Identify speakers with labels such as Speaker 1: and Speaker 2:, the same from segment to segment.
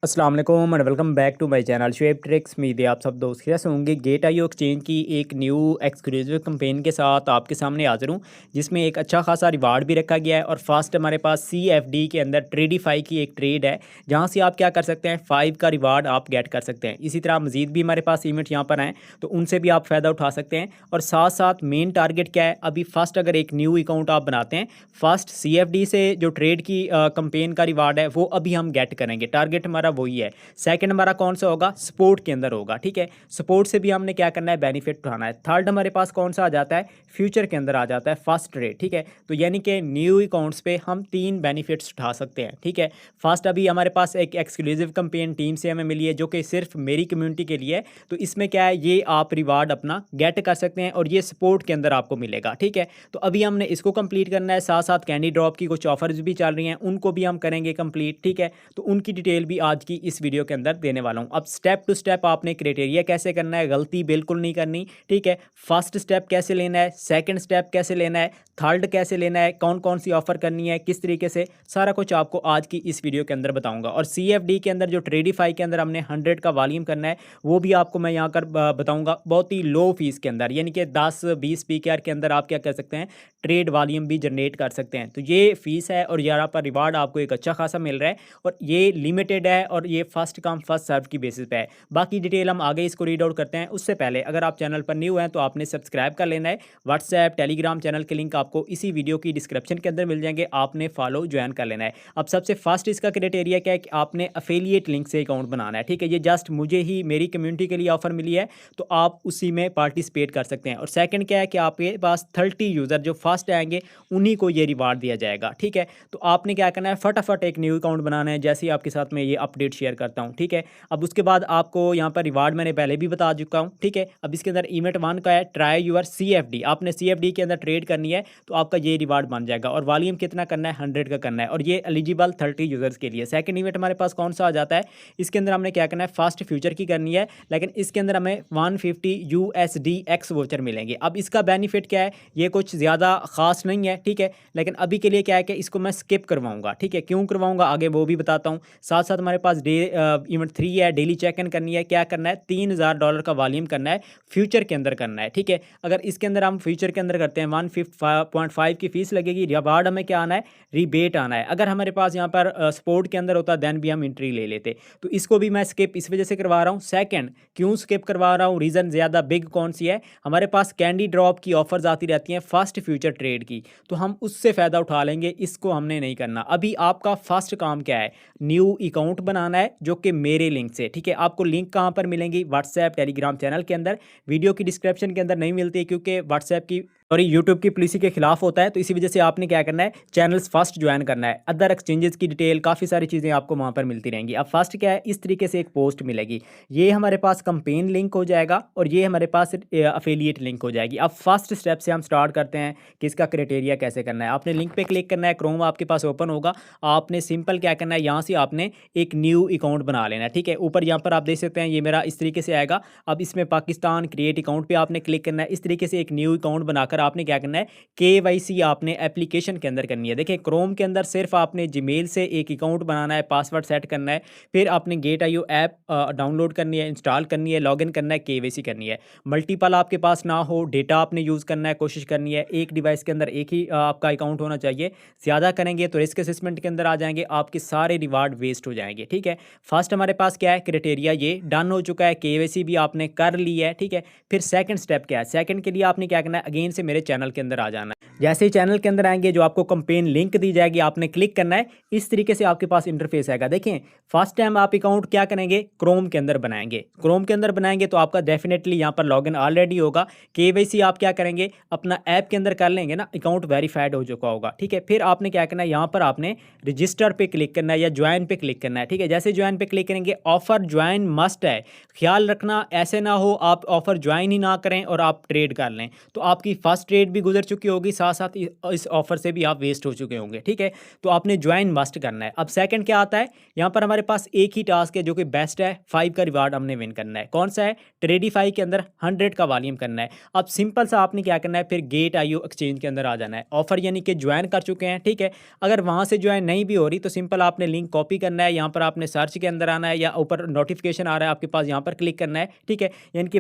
Speaker 1: अस्सलाम वालेकुम and welcome back to my channel Shoaib tricks. उम्मीद है आप सब दोस्त कैसे होंगे। गेट आईओ एक्सचेंज की एक न्यू एक्सक्लूसिव कैंपेन के साथ आपके सामने हाजिर हूँ, जिसमें एक अच्छा खासा रिवार्ड भी रखा गया है। और फर्स्ट हमारे पास CFD के अंदर ट्रेडिफाई की एक ट्रेड है, जहाँ से आप क्या कर सकते हैं, 5 का रिवार्ड आप गेट कर सकते हैं। इसी तरह मजीद भी हमारे पास इवेंट यहाँ पर हैं, तो उनसे भी आप फ़ायदा उठा सकते हैं। और साथ साथ मेन टारगेट क्या है, अभी फर्स्ट अगर एक न्यू अकाउंट आप बनाते हैं, फर्स्ट CFD से जो ट्रेड की कैंपेन का रिवार्ड है वो अभी हम गेट करेंगे। टारगेट हमारा वही है। सेकंड हमारा कौन सा होगा, सपोर्ट के अंदर होगा। ठीक है, सपोर्ट से भी हमने क्या करना है, बेनिफिट उठाना है। थर्ड हमारे पास कौन सा आ जाता है, फ्यूचर के अंदर आ जाता है फर्स्ट ट्रेड। ठीक है, तो यानी कि न्यू अकाउंट्स पे हम 3 बेनिफिट्स उठा सकते हैं। ठीक है, फर्स्ट अभी हमारे पास एक एक्सक्लूसिव कैंपेन टीम से हमें मिली है, जो कि सिर्फ मेरी कम्युनिटी के लिए है। तो इसमें क्या है, ये आप रिवार्ड अपना गेट कर सकते हैं और ये सपोर्ट के अंदर आपको मिलेगा। ठीक है, तो अभी हमने इसको कंप्लीट करना है। साथ साथ कैंडी ड्रॉप की कुछ ऑफर्स भी चल रही हैं, उनको भी हम करेंगे कंप्लीट। ठीक है, तो उनकी डिटेल भी आज की इस वीडियो के अंदर देने वाला हूं। अब स्टेप टू स्टेप आपने क्राइटेरिया कैसे करना है, गलती बिल्कुल नहीं करनी। ठीक है, फर्स्ट स्टेप कैसे लेना है, सेकंड स्टेप कैसे लेना है, थर्ड कैसे लेना है, कौन कौन सी ऑफर करनी है, किस तरीके से, सारा कुछ आपको आज की इस वीडियो के अंदर बताऊंगा। और CFD के अंदर जो ट्रेडिफाई के अंदर हमने 100 का वॉल्यूम करना है, वो भी आपको मैं यहाँ कर बताऊंगा बहुत ही लो फीस के अंदर, यानी कि 10-20 PKR के अंदर आप क्या कर सकते हैं, ट्रेड वॉल्यूम भी जनरेट कर सकते हैं। तो ये फीस है और यहाँ पर रिवार्ड आपको एक अच्छा खासा मिल रहा है, और ये लिमिटेड है और ये फर्स्ट कम फर्स्ट सर्व की बेसिस पे है। बाकी डिटेल हम आगे इसको रीड आउट करते हैं। उससे पहले अगर आप चैनल पर न्यू हैं तो आपने सब्सक्राइब कर लेना है। व्हाट्सएप टेलीग्राम चैनल के लिंक आपको इसी वीडियो की डिस्क्रिप्शन के अंदर मिल जाएंगे, आपने फॉलो ज्वाइन कर लेना है। अब सबसे फर्स्ट इसका क्राइटेरिया क्या है कि आपने अफिलिएट लिंक से अकाउंट बनाना है। ठीक है, ये जस्ट मुझे ही मेरी कम्युनिटी के लिए ऑफर मिली है, तो आप उसी में पार्टिसिपेट कर सकते हैं। और सेकंड क्या है कि आपके पास 30 यूज़र जो फर्स्ट आएंगे उन्हीं को ये रिवार्ड दिया जाएगा। ठीक है, तो आपने क्या करना है, फटाफट एक न्यू अकाउंट बनाना है, जैसे ही आपके साथ मैं ये अपडेट शेयर करता हूँ। ठीक है, अब उसके बाद आपको यहाँ पर रिवार्ड मैंने पहले भी बता चुका हूँ। ठीक है, अब इसके अंदर इवेंट 1 का है, ट्राई यूर CFD। आपने CFD के अंदर ट्रेड करनी है तो आपका ये रिवार्ड बन जाएगा। और वॉल्यूम कितना करना है, 100 का करना है, और ये एलिजिबल 30 यूजर्स के लिए। सेकंड इवेंट हमारे पास कौन सा आ जाता है, इसके अंदर हमने क्या करना है, फास्ट फ्यूचर की करनी है, लेकिन इसके अंदर हमें 150 USDX वोचर मिलेंगे। अब इसका बेनिफिट क्या है, ये कुछ ज़्यादा खास नहीं है। ठीक है, लेकिन अभी के लिए क्या है कि इसको मैं स्किप करवाऊंगा। ठीक है, क्यों करवाऊंगा आगे वो भी बताता हूँ। साथ साथ हमारे पास इवेंट 3 है, डेली चेक इन करनी है। क्या करना है, $3000 का वॉल्यूम करना है, फ्यूचर के अंदर करना है। ठीक है, अगर इसके अंदर हम फ्यूचर के अंदर करते हैं 105.5 की फीस लगेगी। रिवार्ड हमें क्या आना है, रिबेट आना है। अगर हमारे पास यहाँ पर स्पोर्ट के अंदर होता देन भी हम एंट्री ले लेते। तो इसको भी मैं स्किप इस वजह से करवा रहा हूँ। सेकंड, क्यों स्किप करवा रहा हूँ, रीज़न ज़्यादा बिग कौन सी है, हमारे पास कैंडी ड्रॉप की ऑफर्स आती रहती हैं फर्स्ट फ्यूचर ट्रेड की, तो हम उससे फ़ायदा उठा लेंगे। इसको हमने नहीं करना। अभी आपका फर्स्ट काम क्या है, न्यू अकाउंट बनाना है, जो कि मेरे लिंक से। ठीक है, आपको लिंक कहाँ पर मिलेंगी, व्हाट्सएप टेलीग्राम चैनल के अंदर। वीडियो की डिस्क्रिप्शन के अंदर नहीं मिलती, क्योंकि व्हाट्सएप की और यूट्यूब की पॉलिसी के खिलाफ होता है। तो इसी वजह से आपने क्या करना है, चैनल्स फर्स्ट ज्वाइन करना है। अदर एक्सचेंजेस की डिटेल, काफ़ी सारी चीज़ें आपको वहाँ पर मिलती रहेंगी। अब फर्स्ट क्या है, इस तरीके से एक पोस्ट मिलेगी, ये हमारे पास कंपेन लिंक हो जाएगा और ये हमारे पास अफिलिएट लिंक हो जाएगी। अब फर्स्ट स्टेप से हम स्टार्ट करते हैं कि इसका क्राइटेरिया कैसे करना है। आपने लिंक पे क्लिक करना है, क्रोम आपके पास ओपन होगा। आपने सिंपल क्या करना है, यहाँ से आपने एक न्यू अकाउंट बना लेना है। ठीक है, ऊपर यहाँ पर आप देख सकते हैं, ये मेरा इस तरीके से आएगा। अब इसमें पाकिस्तान क्रिएट अकाउंट पे आपने क्लिक करना है। इस तरीके से एक न्यू अकाउंट बनाकर आपने क्या करना है, KYC आपने एप्लीकेशन के अंदर करनी है। देखिए, क्रोम के अंदर सिर्फ आपने जीमेल से एक अकाउंट बनाना है, पासवर्ड सेट करना है, फिर आपने गेट आईओ ऐप डाउनलोड करनी है, इंस्टॉल करनी है, लॉगिन करना है, KYC करनी है। मल्टीपल आपके पास ना हो, डेटा आपने यूज़ करना है, कोशिश करनी है एक डिवाइस के अंदर एक ही आपका अकाउंट होना चाहिए। ज़्यादा करेंगे तो रिस्क असेसमेंट के अंदर आ जाएंगे, आपके सारे रिवार्ड वेस्ट हो जाएंगे। ठीक है, फर्स्ट हमारे पास क्या है, क्राइटेरिया ये डन हो चुका है, KYC भी आपने कर ली है। ठीक है, फिर सेकंड स्टेप क्या है, सेकंड के लिए आपने क्या करना है, अगेन से मेरे चैनल के अंदर आ जाना है। जैसे ही चैनल के अंदर आएंगे, जो आपको कंपेन लिंक दी जाएगी, आपने क्लिक करना है। इस तरीके से आपके पास इंटरफेस आएगा। देखें, फर्स्ट टाइम आप अकाउंट क्या करेंगे, क्रोम के अंदर बनाएंगे। क्रोम के अंदर बनाएंगे तो आपका डेफिनेटली यहाँ पर लॉगिन ऑलरेडी होगा। KYC आप क्या करेंगे, अपना ऐप के अंदर कर लेंगे ना, अकाउंट वेरीफाइड हो चुका होगा। ठीक है, फिर आपने क्या करना है, यहाँ पर आपने रजिस्टर पे क्लिक करना है या ज्वाइन पे क्लिक करना है। ठीक है, जैसे ज्वाइन पे क्लिक करेंगे, ऑफर ज्वाइन मस्ट है। ख्याल रखना, ऐसे ना हो आप ऑफर ज्वाइन ही ना करें और आप ट्रेड कर लें, तो आपकी फर्स्ट ट्रेड भी गुजर चुकी होगी, साथ साथ साथ इस ऑफर से भी आप वेस्ट हो चुके होंगे, ठीक है। तो आपने ज्वाइन मस्ट करना है। अब सेकंड क्या आता है, यहाँ पर हमारे पास एक ही टास्क है जो कि बेस्ट है, 5 का रिवार्ड हमने विन करना है। कौन सा है, ट्रेडिफाई के अंदर 100 का वॉल्यूम करना है। अब सिंपल सा आपने क्या करना है, फिर गेट आईओ एक्सचेंज के अंदर आ जाना है। ऑफर यानी कि ज्वाइन कर चुके हैं, ठीक है। अगर वहाँ से ज्वाइन नहीं भी हो रही तो सिंपल आपने लिंक कॉपी करना है, यहाँ पर आपने सर्च के अंदर आना है या ऊपर नोटिफिकेशन आ रहा है आपके पास, यहाँ पर क्लिक करना है, ठीक है। यानी कि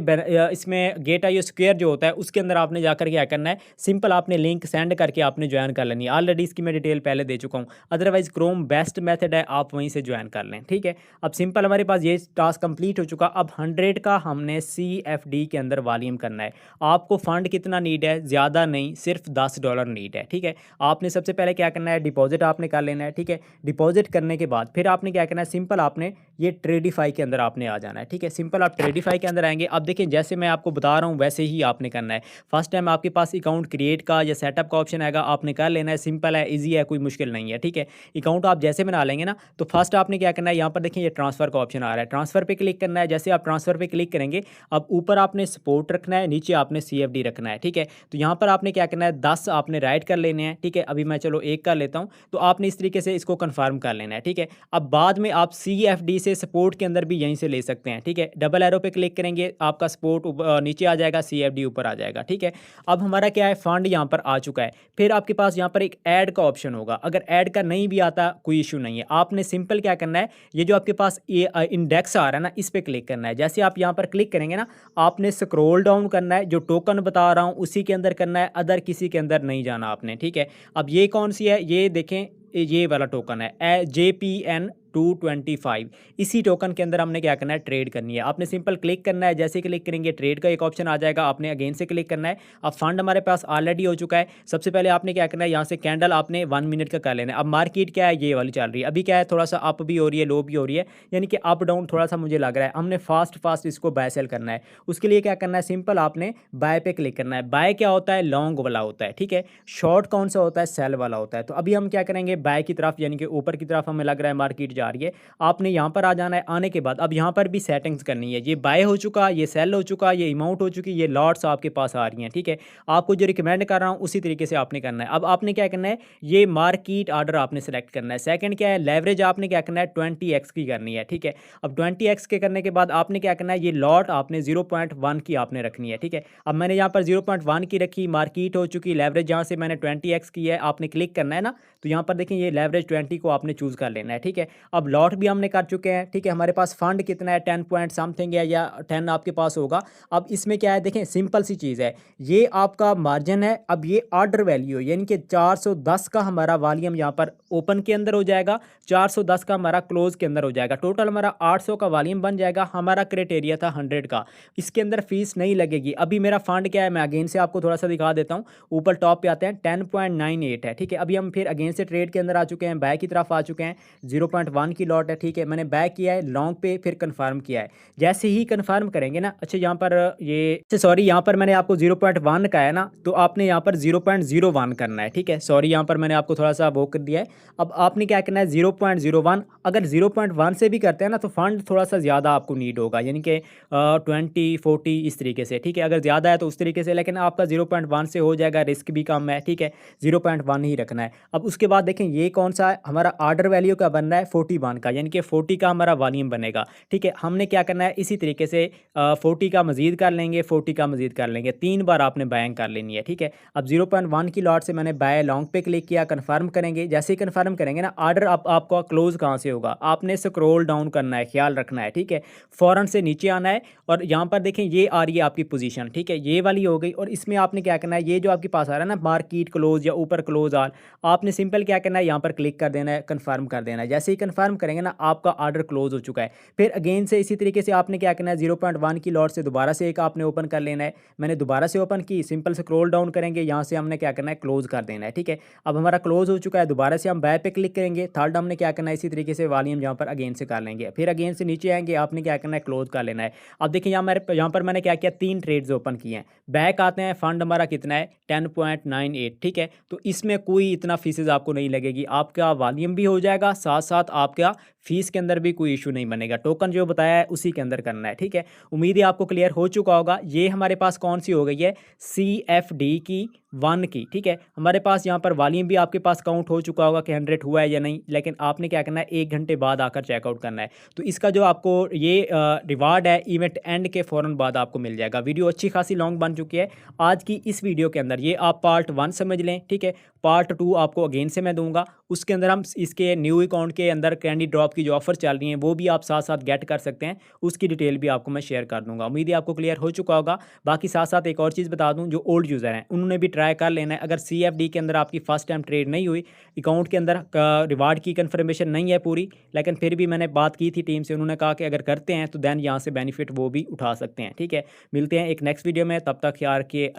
Speaker 1: इसमें गेट आईओ स्क्वायर जो होता है उसके अंदर आपने जाकर क्या करना है, सिंपल आपने लिंक सेंड करके आपने ज्वाइन कर लेनी है। ऑलरेडी इसकी मैं डिटेल पहले दे चुका हूँ। अदरवाइज क्रोम बेस्ट मेथड है, आप वहीं से ज्वाइन कर लें, ठीक है। अब सिंपल हमारे पास ये टास्क कंप्लीट हो चुका। अब 100 का हमने CFD के अंदर वॉल्यूम करना है। आपको फंड कितना नीड है, ज़्यादा नहीं, सिर्फ $10 नीड है, ठीक है। आपने सबसे पहले क्या करना है, डिपॉजिट आपने कर लेना है, ठीक है। डिपॉजिट करने के बाद फिर आपने क्या करना है, सिंपल आपने ये ट्रेडिफाई के अंदर आपने आ जाना है, ठीक है। सिंपल आप ट्रेडिफाई के अंदर आएंगे। अब देखिए जैसे मैं आपको बता रहा हूँ वैसे ही आपने करना है। फर्स्ट टाइम आपके पास अकाउंट क्रिएट का या सेटअप का ऑप्शन आएगा, आपने कर लेना है। सिंपल है, ईजी है, कोई मुश्किल नहीं है, ठीक है। अकाउंट आप जैसे बना लेंगे ना, तो फर्स्ट आपने क्या करना है, यहाँ पर देखिए ये ट्रांसफ़र का ऑप्शन आ रहा है, ट्रांसफ़र पे क्लिक करना है। जैसे आप ट्रांसफ़र पे क्लिक करेंगे, अब ऊपर आपने सपोर्ट रखना है, नीचे आपने CFD रखना है, ठीक है। तो यहाँ पर आपने क्या करना है, 10 आपने राइट कर लेने हैं, ठीक है। अभी मैं चलो 1 कर लेता हूँ। तो आपने इस तरीके से इसको कन्फर्म कर लेना है, ठीक है। अब बाद में आप CFD से सपोर्ट के अंदर भी यहीं से ले सकते हैं, ठीक है। डबल एरो पे क्लिक करेंगे, आपका सपोर्ट नीचे आ जाएगा, CFD ऊपर आ जाएगा, ठीक है। अब हमारा क्या है, फंड यहाँ पर आ चुका है। फिर आपके पास यहाँ पर एक ऐड का ऑप्शन होगा। अगर ऐड का नहीं भी आता कोई इशू नहीं है, आपने सिंपल क्या करना है, ये जो आपके पास ये इंडेक्स आ रहा है ना, इस पर क्लिक करना है। जैसे आप यहाँ पर क्लिक करेंगे ना, आपने स्क्रॉल डाउन करना है, जो टोकन बता रहा हूँ उसी के अंदर करना है, अदर किसी के अंदर नहीं जाना आपने, ठीक है। अब ये कौन सी है, ये देखें, ये वाला टोकन है JPN225। इसी टोकन के अंदर हमने क्या करना है, ट्रेड करनी है। आपने सिंपल क्लिक करना है, जैसे क्लिक करेंगे ट्रेड का एक ऑप्शन आ जाएगा, आपने अगेन से क्लिक करना है। अब फंड हमारे पास ऑलरेडी हो चुका है। सबसे पहले आपने क्या करना है, यहाँ से कैंडल आपने 1 मिनट का कर लेना है। अब मार्केट क्या है, ये वाली चल रही है। अभी क्या है, थोड़ा सा अप भी हो रही है, लो भी हो रही है, यानी कि अप डाउन थोड़ा सा मुझे लग रहा है। हमने फास्ट इसको बाय सेल करना है। उसके लिए क्या करना है, सिंपल आपने बाय पे क्लिक करना है। बाय क्या होता है, लॉन्ग वाला होता है, ठीक है। शॉर्ट कौन सा होता है, सेल वाला होता है। तो अभी हम क्या करेंगे, बाय की तरफ, यानी कि ऊपर की तरफ हमें लग रहा है मार्केट जा रही है। आपने यहाँ पर आ जाना है। आने के बाद अब यहाँ पर भी सेटिंग्स करनी है। ये बाय हो चुका, ये सेल हो चुका, ये अमाउंट हो चुकी, ये लॉट्स आपके पास आ रही हैं, ठीक है। आपको जो रिकमेंड कर रहा हूँ उसी तरीके से आपने करना है। अब आपने क्या करना है, ये मार्केट ऑर्डर आपने सेलेक्ट करना है। सेकंड क्या है, लेवरेज आपने क्या करना है, 20x की करनी है, ठीक है। अब 20x के करने के बाद आपने क्या करना है, ये लॉट आपने 0.1 की आपने रखनी है, ठीक है। अब मैंने यहाँ पर 0.1 की रखी, मार्केट हो चुकी, लेवरेज यहाँ से मैंने 20x की है, आपने क्लिक करना है ना। तो यहाँ पर देखें ये लेवरेज 20 को आपने चूज़ कर लेना है, ठीक है। अब लॉट भी हमने कर चुके हैं, ठीक है। हमारे पास फंड कितना है, 10 पॉइंट समथिंग है या 10 आपके पास होगा। अब इसमें क्या है, देखें सिंपल सी चीज़ है, ये आपका मार्जिन है। अब ये ऑर्डर वैल्यू यानी कि 410 का हमारा वॉल्यूम यहाँ पर ओपन के अंदर हो जाएगा, 410 का हमारा क्लोज के अंदर हो जाएगा। टोटल हमारा 800 का वॉल्यूम बन जाएगा। हमारा क्राइटेरिया था 100 का, इसके अंदर फीस नहीं लगेगी। अभी मेरा फंड क्या है, मैं अगेन से आपको थोड़ा सा दिखा देता हूँ। ऊपर टॉप पे आते हैं, 10.98 है, ठीक है। अभी हम फिर अगेन से ट्रेड के अंदर आ चुके हैं, बाय की तरफ आ चुके हैं। 0.1 की लॉट है, ठीक है। मैंने बाय किया है लॉन्ग पे, फिर कंफर्म किया है। जैसे ही कंफर्म करेंगे ना, अच्छा यहाँ पर ये सॉरी, यहाँ पर मैंने आपको 0.1 का है ना, तो आपने यहाँ पर 0.01 करना है, ठीक है। सॉरी, यहाँ पर मैंने आपको थोड़ा सा वो कर दिया है। अब आपने क्या करना है, 0.01। अगर 0.1 से भी करते हैं ना, तो फंड थोड़ा सा ज़्यादा आपको नीड होगा, यानी कि 20-40 इस तरीके से, ठीक है। अगर ज़्यादा है तो उस तरीके से, लेकिन आपका 0.1 से हो जाएगा, रिस्क भी कम है, ठीक है। 0.1 ही रखना है। अब उसके बाद देखें ये कौन सा है, हमारा ऑर्डर वैल्यू का बन रहा है 41 का, यानी कि 40 का हमारा वॉल्यूम बनेगा, ठीक है। हमने क्या करना है, इसी तरीके से 40 का मजीद कर लेंगे, 40 का मजीद कर लेंगे, 3 बार आपने बाइंग कर लेनी है, ठीक है। अब 0.1 की लॉट से मैंने बाय लॉन्ग पे क्लिक किया, कंफर्म करेंगे। जैसे ही कंफर्म करेंगे ना, ऑर्डर आपका क्लोज कहाँ से होगा, आपने स्क्रॉल डाउन करना है, ख्याल रखना है, ठीक है। फ़ौरन से नीचे आना है और यहाँ पर देखें ये आ रही है आपकी पोजीशन, ठीक है, ये वाली हो गई। और इसमें आपने क्या करना है, ये जो आपके पास आ रहा है ना मार्केट क्लोज या ऊपर क्लोज आल, आपने सिंपल क्या करना है, यहाँ पर क्लिक कर देना है, कंफर्म कर देना है। जैसे ही कंफर्म करेंगे ना, आपका ऑर्डर क्लोज हो चुका है। फिर अगेन से इसी तरीके से आपने क्या करना है, 0.1 की लॉट से दोबारा से एक आपने ओपन कर लेना है। मैंने दोबारा से ओपन की, सिंपल स्क्रॉल डाउन करेंगे, यहाँ से हमने क्या करना है, क्लोज कर देना है, ठीक है। अब हमारा क्लोज हो चुका है, दोबारा से हम बाय पे क्लिक करेंगे। थर्ड हमने क्या करना है, इसी तरीके से वॉल्यूम यहाँ पर अगेन से कर लेंगे। फिर अगेन से नीचे आएंगे, आपने क्या करना है, क्लोज कर लेना है। अब देखिए यहाँ पर मैंने क्या किया, 3 ट्रेड्स ओपन किए हैं। बैक आते हैं, फंड हमारा कितना है, 10.98, ठीक है। तो इसमें कोई इतना फीसेज आपको नहीं लगेगी, आपका वॉल्यूम भी हो जाएगा, साथ साथ आपका फ़ीस के अंदर भी कोई इशू नहीं बनेगा। टोकन जो बताया है उसी के अंदर करना है, ठीक है। उम्मीद है आपको क्लियर हो चुका होगा। ये हमारे पास कौन सी हो गई है, CFD की 1 की, ठीक है। हमारे पास यहाँ पर वॉल्यूम भी आपके पास काउंट हो चुका होगा कि 100 हुआ है या नहीं, लेकिन आपने क्या करना है 1 घंटे बाद आकर चेकआउट करना है। तो इसका जो आपको ये रिवार्ड है इवेंट एंड के फ़ौरन बाद आपको मिल जाएगा। वीडियो अच्छी खासी लॉन्ग बन चुकी है। आज की इस वीडियो के अंदर ये आप पार्ट 1 समझ लें, ठीक है। पार्ट 2 आपको अगेन से मैं दूंगा, उसके अंदर हम इसके न्यू अकाउंट के अंदर कैंडी ड्रॉप की जो ऑफर चल रही हैं वो भी आप साथ साथ गेट कर सकते हैं, उसकी डिटेल भी आपको मैं शेयर कर दूंगा। उम्मीद है आपको क्लियर हो चुका होगा। बाकी साथ साथ एक और चीज़ बता दूं, जो ओल्ड यूज़र हैं उन्होंने भी ट्राई कर लेना है। अगर CFD के अंदर आपकी फर्स्ट टाइम ट्रेड नहीं हुई, अकाउंट के अंदर रिवार्ड की कंफर्मेशन नहीं है पूरी, लेकिन फिर भी मैंने बात की थी टीम से, उन्होंने कहा कि अगर करते हैं तो दैन यहाँ से बेनिफिट वो भी उठा सकते हैं, ठीक है। मिलते हैं एक नेक्स्ट वीडियो में, तब तक ख्याल रखिए।